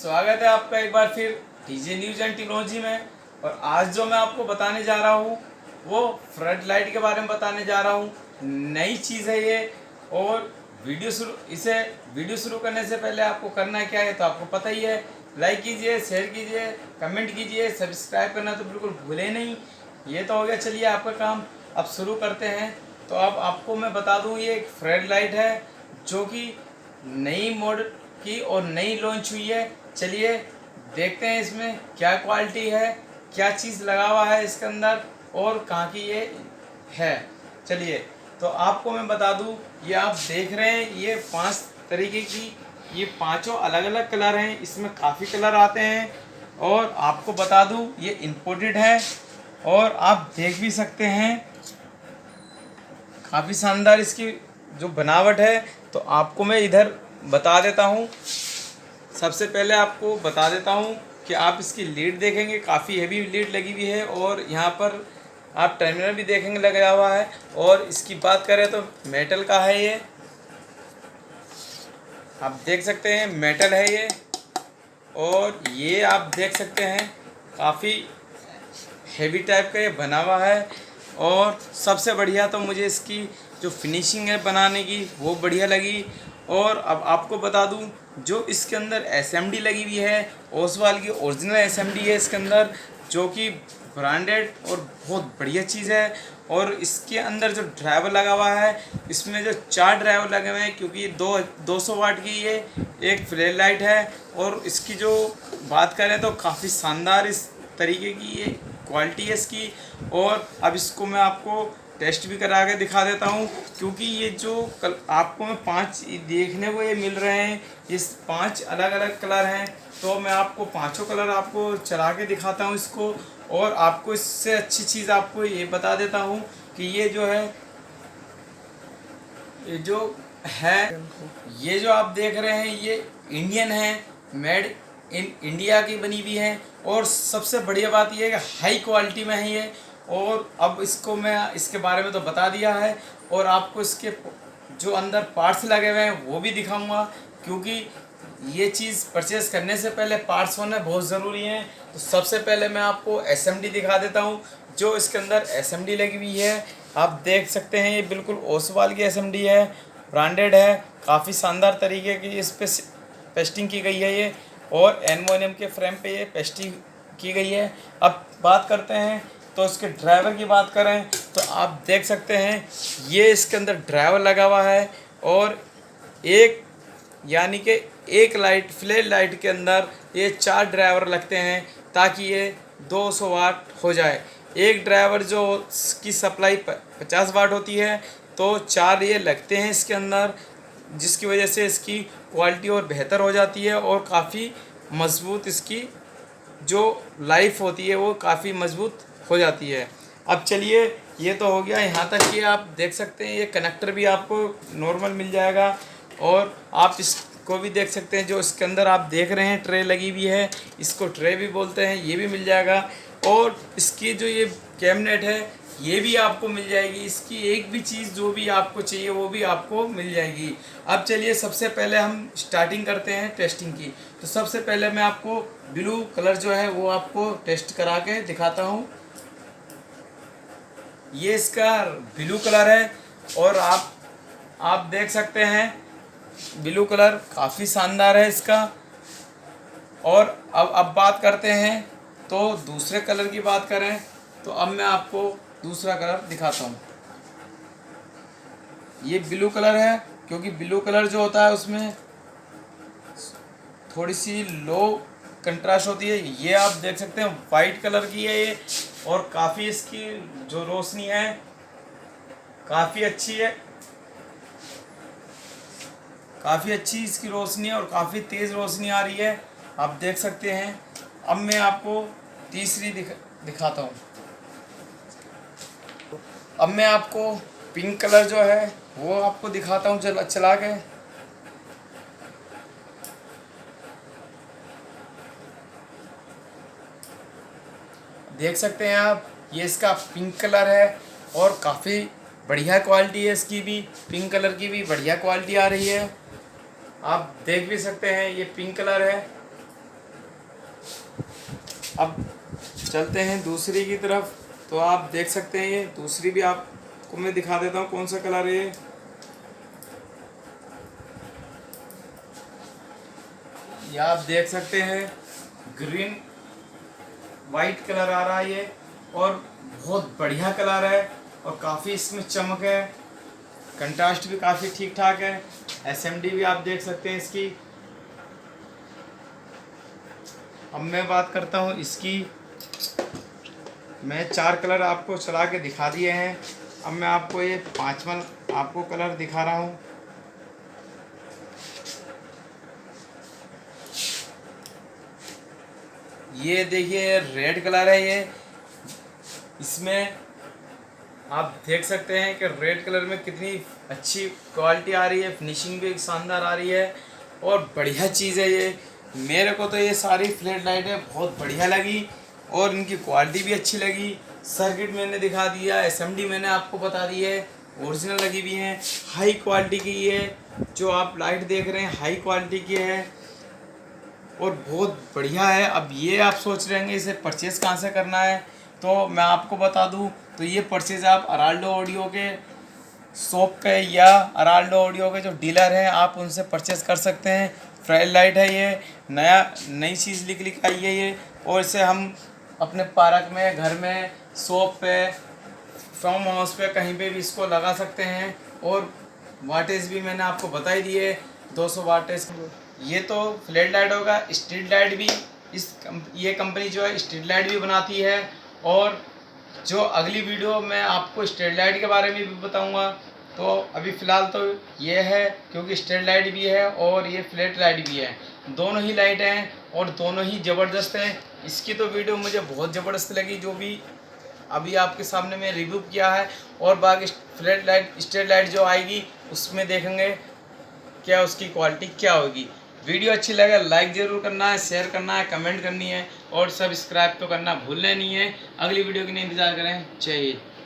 स्वागत है आपका एक बार फिर डीजे न्यूज एंड टेक्नोलॉजी में। और आज जो मैं आपको बताने जा रहा हूँ वो फ्लड लाइट के बारे में बताने जा रहा हूँ। नई चीज़ है ये। और वीडियो शुरू करने से पहले आपको करना क्या है तो आपको पता ही है, लाइक कीजिए, शेयर कीजिए, कमेंट कीजिए, सब्सक्राइब करना तो बिल्कुल भूलें नहीं। ये तो हो गया, चलिए आपका काम। अब शुरू करते हैं। तो अब आपको मैं बता दूँ, ये एक फ्लड लाइट है जो कि नई मॉडल की और नई लॉन्च हुई है। चलिए देखते हैं इसमें क्या क्वालिटी है, क्या चीज़ लगा हुआ है इसके अंदर और कहाँ की ये है। चलिए तो आपको मैं बता दूं, ये आप देख रहे हैं ये 5 तरीके की, ये पांचों अलग अलग कलर हैं। इसमें काफ़ी कलर आते हैं और आपको बता दूं ये इम्पोर्टेड है। और आप देख भी सकते हैं काफ़ी शानदार इसकी जो बनावट है। तो आपको मैं इधर बता देता हूँ। सबसे पहले आपको बता देता हूँ कि आप इसकी लीड देखेंगे, काफ़ी हैवी लीड लगी हुई है। और यहाँ पर आप टर्मिनल भी देखेंगे लगा हुआ है। और इसकी बात करें तो मेटल का है ये, आप देख सकते हैं मेटल है ये। और ये आप देख सकते हैं काफ़ी हेवी टाइप का ये बना हुआ है। और सबसे बढ़िया तो मुझे इसकी जो फिनिशिंग है बनाने की वो बढ़िया लगी। और अब आपको बता दूं, जो इसके अंदर एसएमडी लगी हुई है, ओसवाल की ओरिजिनल एसएमडी है इसके अंदर, जो कि ब्रांडेड और बहुत बढ़िया चीज़ है। और इसके अंदर जो ड्राइवर लगा हुआ है, इसमें जो 4 ड्राइवर लगे हुए हैं, क्योंकि ये 200 वाट की ये एक फ्लैश लाइट है। और इसकी जो बात करें तो काफ़ी शानदार इस तरीके की ये क्वालिटी है इसकी। और अब इसको मैं आपको टेस्ट भी करा के दिखा देता हूँ, क्योंकि ये जो आपको मैं 5 देखने को ये मिल रहे हैं, इस 5 अलग अलग कलर हैं। तो मैं आपको पांचों कलर आपको चला के दिखाता हूँ इसको। और आपको इससे अच्छी चीज़ आपको ये बता देता हूँ कि ये जो है, ये जो आप देख रहे हैं ये इंडियन है, मेड इन इंडिया की बनी हुई है। और सबसे बढ़िया बात ये है कि हाई क्वालिटी में है ये। और अब इसको मैं इसके बारे में तो बता दिया है, और आपको इसके जो अंदर पार्ट्स लगे हुए हैं वो भी दिखाऊंगा, क्योंकि ये चीज़ परचेज़ करने से पहले पार्ट्स होना बहुत ज़रूरी है। तो सबसे पहले मैं आपको एसएमडी दिखा देता हूँ। जो इसके अंदर एसएमडी लगी हुई है आप देख सकते हैं, ये बिल्कुल ओसवाल की एसएमडी है, ब्रांडेड है, काफ़ी शानदार तरीके की इस पे पेस्टिंग की गई है ये। और एल्युमिनियम के फ्रेम पे ये पेस्टिंग की गई है। अब बात करते हैं तो इसके ड्राइवर की बात करें तो आप देख सकते हैं ये इसके अंदर ड्राइवर लगा हुआ है। और एक यानी कि एक लाइट फ्लैश लाइट के अंदर ये 4 ड्राइवर लगते हैं, ताकि ये 200 वाट हो जाए। एक ड्राइवर जो की सप्लाई 50 वाट होती है, तो 4 ये लगते हैं इसके अंदर, जिसकी वजह से इसकी क्वालिटी और बेहतर हो जाती है। और काफ़ी मज़बूत इसकी जो लाइफ होती है वो काफ़ी मज़बूत हो जाती है। अब चलिए, ये तो हो गया, यहाँ तक कि आप देख सकते हैं ये कनेक्टर भी आपको नॉर्मल मिल जाएगा। और आप इसको भी देख सकते हैं, जो इसके अंदर आप देख रहे हैं ट्रे लगी हुई है, इसको ट्रे भी बोलते हैं, ये भी मिल जाएगा। और इसकी जो ये कैबिनेट है ये भी आपको मिल जाएगी। इसकी एक भी चीज़ जो भी आपको चाहिए वो भी आपको मिल जाएगी। अब चलिए सबसे पहले हम स्टार्टिंग करते हैं टेस्टिंग की। तो सबसे पहले मैं आपको ब्लू कलर जो है वो आपको टेस्ट करा के दिखाता हूँ। ये इसका ब्लू कलर है और आप देख सकते हैं ब्लू कलर काफ़ी शानदार है इसका। और अब बात करते हैं तो दूसरे कलर की बात करें तो अब मैं आपको दूसरा कलर दिखाता हूँ। ये ब्लू कलर है, क्योंकि ब्लू कलर जो होता है उसमें थोड़ी सी लो कंट्रास्ट होती है। ये आप देख सकते हैं वाइट कलर की है ये, और काफ़ी इसकी जो रोशनी है काफ़ी अच्छी है, काफ़ी अच्छी इसकी रोशनी है और काफ़ी तेज़ रोशनी आ रही है, आप देख सकते हैं। अब मैं आपको तीसरी दिखाता हूँ। अब मैं आपको पिंक कलर जो है वो आपको दिखाता हूँ चला के। देख सकते हैं आप, ये इसका पिंक कलर है और काफ़ी बढ़िया क्वालिटी है इसकी भी, पिंक कलर की भी बढ़िया क्वालिटी आ रही है। आप देख भी सकते हैं ये पिंक कलर है। अब चलते हैं दूसरी की तरफ। तो आप देख सकते हैं ये दूसरी भी आपको मैं दिखा देता हूँ कौन सा कलर है ये आप देख सकते हैं ग्रीन वाइट कलर आ रहा है ये, और बहुत बढ़िया कलर है और काफ़ी इसमें चमक है, कंट्रास्ट भी काफ़ी ठीक ठाक है। एसएमडी भी आप देख सकते हैं इसकी। अब मैं बात करता हूँ इसकी। मैं 4 कलर आपको चला के दिखा दिए हैं, अब मैं आपको ये 5वां आपको कलर दिखा रहा हूँ। ये देखिए रेड कलर है ये, इसमें आप देख सकते हैं कि रेड कलर में कितनी अच्छी क्वालिटी आ रही है, फिनिशिंग भी शानदार आ रही है और बढ़िया चीज़ है ये। मेरे को तो ये सारी फ्लैट लाइटें बहुत बढ़िया लगी और इनकी क्वालिटी भी अच्छी लगी। सर्किट मैंने दिखा दिया, एसएमडी मैंने आपको बता दी है, ओरिजिनल लगी हुई हैं, हाई क्वालिटी की है। जो आप लाइट देख रहे हैं हाई क्वालिटी की है और बहुत बढ़िया है। अब ये आप सोच रहे हैं इसे परचेज़ कहाँ से करना है, तो मैं आपको बता दूं तो ये परचेज़ आप अराल्डो ऑडियो के शॉप पे या अराल्डो ऑडियो के जो डीलर हैं आप उनसे परचेज़ कर सकते हैं। फ्लैश लाइट है ये, नई चीज़ लिख आई है ये, और इसे हम अपने पार्क में, घर में, शॉप पे, फार्म हाउस पे, कहीं पे भी इसको लगा सकते हैं। और वाटेज भी मैंने आपको बता ही दिए, 200 वाटेज। ये तो फ्लैट लाइट होगा। स्ट्रीट लाइट भी ये कंपनी जो है स्ट्रीट लाइट भी बनाती है, और जो अगली वीडियो में आपको स्ट्रीट लाइट के बारे में भी बताऊंगा। तो अभी फ़िलहाल तो ये है, क्योंकि स्ट्रीट लाइट भी है और ये फ्लैट लाइट भी है, दोनों ही लाइट हैं और दोनों ही ज़बरदस्त हैं। इसकी तो वीडियो मुझे बहुत ज़बरदस्त लगी जो भी अभी आपके सामने मैं रिव्यू किया है, और बाकी फ्लैट लाइट स्ट्रीट लाइट जो आएगी उसमें देखेंगे क्या उसकी क्वालिटी क्या होगी। वीडियो अच्छी लगे लाइक ज़रूर करना है, शेयर करना है, कमेंट करनी है और सब्सक्राइब तो करना भूलना नहीं है। अगली वीडियो के लिए इंतज़ार करें। जय हिंद।